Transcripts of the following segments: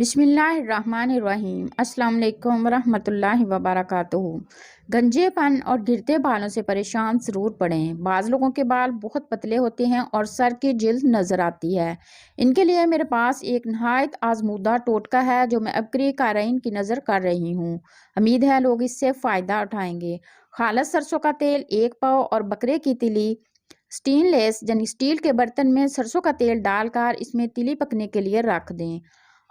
बिस्मिल्लाहिर्रहमानिर्रहीम। अस्सलाम वालेकुम रहमतुल्लाहि व बरकातुहू। गंजेपन और गिरते बालों से परेशान ज़रूर पड़ें। बाज़ लोगों के बाल बहुत पतले होते हैं और सर की जिल्द नज़र आती है। इनके लिए मेरे पास एक नहायत आजमूदा टोटका है जो मैं अबकरी कारीन की नज़र कर रही हूँ। उम्मीद है लोग इससे फ़ायदा उठाएंगे। खालिस सरसों का तेल 1 पाव और बकरे की तिली स्टेनलेस यानी स्टील के बर्तन में सरसों का तेल डालकर इसमें तिली पकने के लिए रख दें।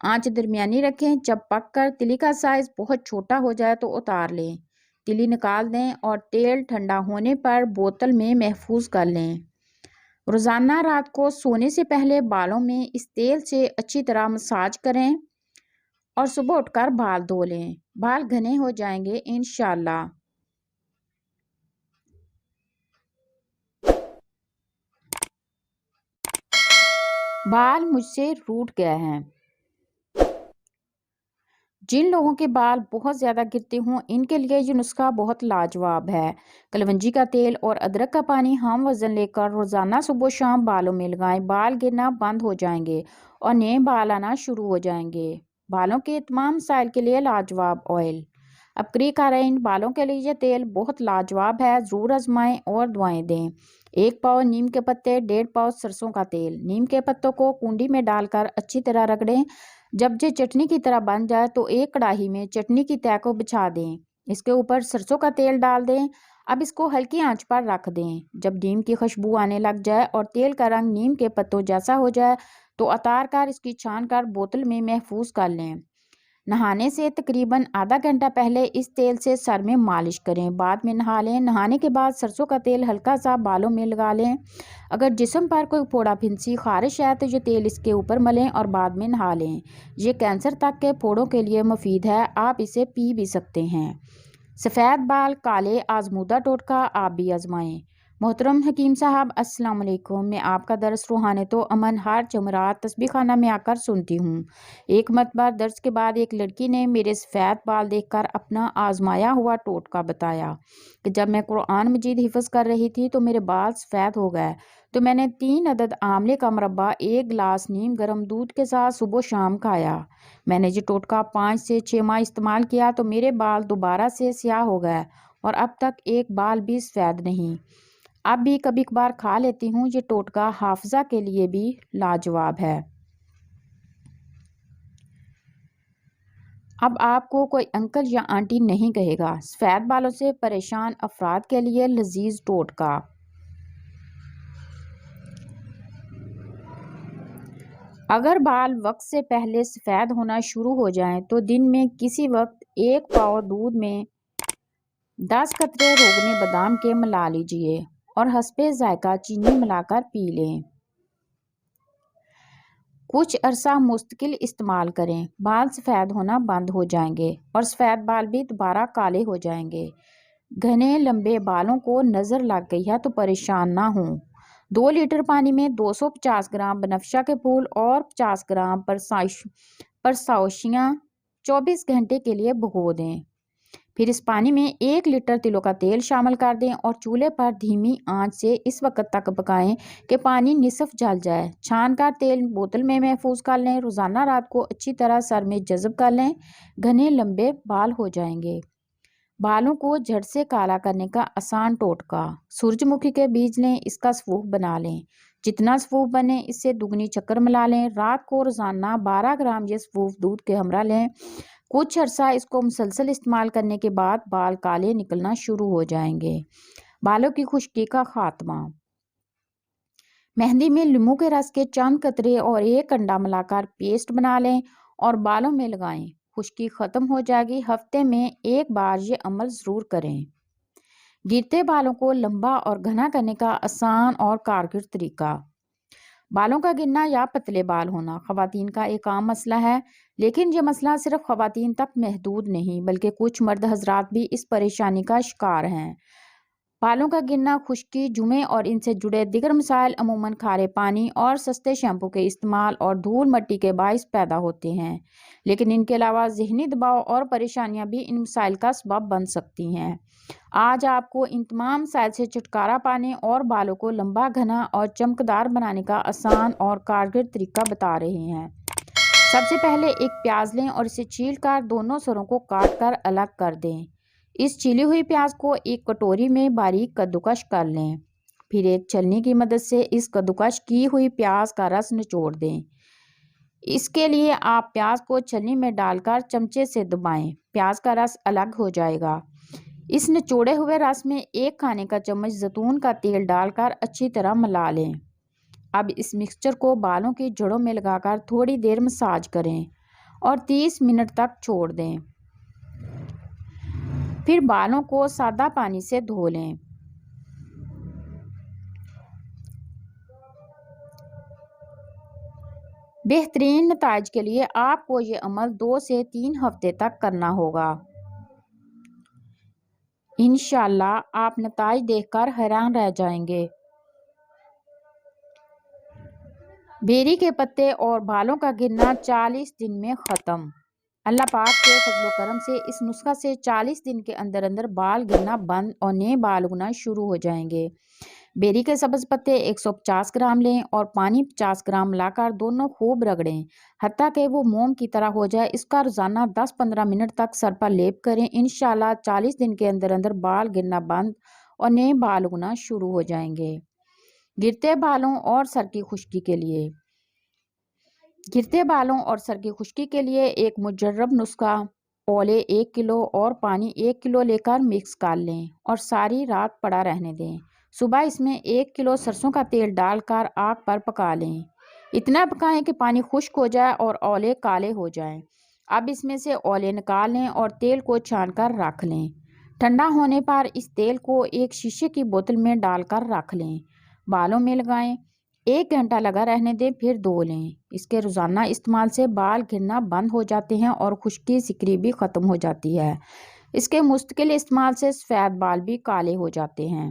आंच दरमियानी रखें। जब पककर तिली का साइज बहुत छोटा हो जाए तो उतार लें। तिली निकाल दें और तेल ठंडा होने पर बोतल में महफूज कर लें। रोज़ाना रात को सोने से पहले बालों में इस तेल से अच्छी तरह मसाज करें और सुबह उठकर बाल धो लें। बाल घने हो जाएंगे इंशाअल्लाह। बाल मुझसे रूठ गए हैं। जिन लोगों के बाल बहुत ज़्यादा गिरते हों इनके लिए ये नुस्खा बहुत लाजवाब है। कलवंजी का तेल और अदरक का पानी हम वज़न लेकर रोज़ाना सुबह शाम बालों में लगाएं। बाल गिरना बंद हो जाएंगे और नए बाल आना शुरू हो जाएंगे। बालों के तमाम मसाइल के लिए लाजवाब ऑयल। अबकरी कारीन बालों के लिए ये तेल बहुत लाजवाब है, ज़रूर आजमाएं और दुआएं दें। 1 पाव नीम के पत्ते, 1.5 पाव सरसों का तेल। नीम के पत्तों को कुंडी में डालकर अच्छी तरह रगड़ें। जब ये चटनी की तरह बन जाए तो एक कढ़ाई में चटनी की तह को बिछा दें। इसके ऊपर सरसों का तेल डाल दें। अब इसको हल्की आंच पर रख दें। जब नीम की खुशबू आने लग जाए और तेल का रंग नीम के पत्तों जैसा हो जाए तो उतार कर इसकी छान कर बोतल में महफूज कर लें। नहाने से तकरीबन आधा घंटा पहले इस तेल से सर में मालिश करें, बाद में नहा लें। नहाने के बाद सरसों का तेल हल्का सा बालों में लगा लें। अगर जिस्म पर कोई फोड़ा फिंसी खारिश है तो ये तेल इसके ऊपर मलें और बाद में नहा लें। ये कैंसर तक के फोड़ों के लिए मुफीद है, आप इसे पी भी सकते हैं। सफ़ेद बाल काले आजमूदा टोटका आप भी आजमाएं। मोहतरम हकीम साहब अस्सलाम वालेकुम। मैं आपका दर्स रूहानी तो अमन हर जमरात तस्बीह खाना में आकर सुनती हूँ। एक मरतबा दर्स के बाद एक लड़की ने मेरे सफ़ेद बाल देखकर अपना आजमाया हुआ टोटका बताया कि जब मैं कुरान मजीद हिफ्ज़ कर रही थी तो मेरे बाल सफ़ेद हो गए, तो मैंने 3 अदद आंवले का मुरब्बा 1 गिलास नीम गर्म दूध के साथ सुबह शाम खाया। मैंने ये टोटका 5 से 6 माह इस्तेमाल किया तो मेरे बाल दोबारा से स्याह हो गए और अब तक एक बाल भी सफ़ेद नहीं। अब भी कभी कभार खा लेती हूँ। ये टोटका हाफजा के लिए भी लाजवाब है। अब आपको कोई अंकल या आंटी नहीं कहेगा। सफ़ेद बालों से परेशान अफराद के लिए लजीज टोटका। अगर बाल वक्त से पहले सफ़ेद होना शुरू हो जाएं तो दिन में किसी वक्त 1 पाव दूध में 10 कतरे रोगने बादाम के मिला लीजिए और हस्बे जायका चीनी मिलाकर पी लें। कुछ अरसा मुस्तकिल इस्तेमाल करें, बाल सफ़ेद होना बंद हो जाएंगे और सफ़ेद बाल भी दोबारा काले हो जाएंगे। घने लंबे बालों को नज़र लग गई है तो परेशान ना हों। 2 लीटर पानी में 250 ग्राम बनफशा के फूल और 50 ग्राम परसाउशियाँ 24 घंटे के लिए भिगो दें। फिर इस पानी में 1 लीटर तिलों का तेल शामिल कर दें और चूल्हे पर धीमी आंच से इस वक्त तक पकाएं कि पानी निसफ जल जाए। छान कर तेल बोतल में महफूज कर लें। रोज़ाना रात को अच्छी तरह सर में जज़ब कर लें। घने लंबे बाल हो जाएंगे। बालों को जड़ से काला करने का आसान टोटका। सूरजमुखी के बीज लें, इसका सफूफ बना लें। जितना सफूफ बने इससे दुगनी शक्कर मिला लें। रात को रोज़ाना 12 ग्राम ये सफूफ दूध के हमरा लें। कुछ अर्सा इसको मुसलसल इस्तेमाल करने के बाद बाल काले निकलना शुरू हो जाएंगे। बालों की खुश्की का खात्मा। मेहंदी में नींबू के रस के चंद कतरे और 1 अंडा मिलाकर पेस्ट बना लें और बालों में लगाएं। खुश्की ख़त्म हो जाएगी। हफ्ते में 1 बार ये अमल ज़रूर करें। गिरते बालों को लंबा और घना करने का आसान और कारगर तरीका। बालों का गिरना या पतले बाल होना ख़वातीन का एक आम मसला है, लेकिन यह मसला सिर्फ ख़वातीन तक महदूद नहीं बल्कि कुछ मर्द हजरात भी इस परेशानी का शिकार हैं। बालों का गिरना, खुश्की, जुमे और इनसे जुड़े दीगर मसाइल अमूमन खारे पानी और सस्ते शैम्पू के इस्तेमाल और धूल मट्टी के बाइस पैदा होते हैं, लेकिन इनके अलावा ज़हनी दबाव और परेशानियां भी इन मसाइल का सबब बन सकती हैं। आज आपको इन तमाम मसाइल से छुटकारा पाने और बालों को लंबा, घना और चमकदार बनाने का आसान और कारगर तरीका बता रहे हैं। سب سے پہلے ایک پیاز لیں اور اسے چھیل کر دونوں سروں کو کاٹ کر الگ کر دیں۔ اس چھیلی ہوئی پیاز کو ایک کٹوری میں باریک کدوکش کر لیں۔ پھر ایک چھلنی کی مدد سے اس کدوکش کی ہوئی پیاز کا رس نچوڑ دیں۔ اس کے لیے آپ پیاز کو چھلنی میں ڈال کر چمچے سے دبائیں، پیاز کا رس الگ ہو جائے گا۔ اس نچوڑے ہوئے رس میں ایک کھانے کا چمچ زیتون کا تیل ڈال کر اچھی طرح ملا لیں۔ اب اس مکسچر کو بالوں کی جڑوں میں لگا کر تھوڑی دیر مساج کریں اور 30 منٹ تک چھوڑ دیں۔ پھر بالوں کو سادہ پانی سے دھو لیں۔ بہترین نتائج کے لیے آپ کو یہ عمل 2 سے 3 ہفتے تک کرنا ہوگا۔ انشاءاللہ آپ نتائج دیکھ کر حیران رہ جائیں گے۔ بیری کے پتے اور بالوں کا گرنا 40 دن میں ختم۔ اللہ پاک کے فضل و کرم سے اس نسخہ سے 40 دن کے اندر اندر بال گرنا بند اور نئے بال اگنا شروع ہو جائیں گے۔ بیری کے سبز پتے 150 گرام لیں اور پانی 50 گرام ملا کر دونوں خوب رگڑیں حتیٰ کہ وہ موم کی طرح ہو جائے۔ اس کا روزانہ 10-15 منٹ تک سر پر لیپ کریں۔ انشاءاللہ 40 دن کے اندر اندر بال گرنا بند اور نئے بال اگنا شروع ہو جائیں گے۔ گرتے بالوں اور سر کی خشکی کے لیے ایک مجرب نسخہ: اولے 1 کلو اور پانی 1 کلو لے کر مکس کر لیں اور ساری رات پڑا رہنے دیں۔ صبح اس میں 1 کلو سرسوں کا تیل ڈال کر آگ پر پکا لیں۔ اتنا پکائیں کہ پانی خشک ہو جائے اور اولے کالے ہو جائیں۔ اب اس میں سے اولے نکال لیں اور تیل کو چھان کر رکھ لیں۔ ٹھنڈا ہونے پر اس تیل کو ایک شیشے کی بوتل میں ڈال کر رکھ لیں۔ بالوں میں لگائیں، 1 گھنٹہ لگا رہنے دیں، پھر دھو لیں۔ اس کے روزانہ استعمال سے بال گرنا بند ہو جاتے ہیں اور خشکی سکری بھی ختم ہو جاتی ہے۔ اس کے مستقل استعمال سے سفید بال بھی کالے ہو جاتے ہیں۔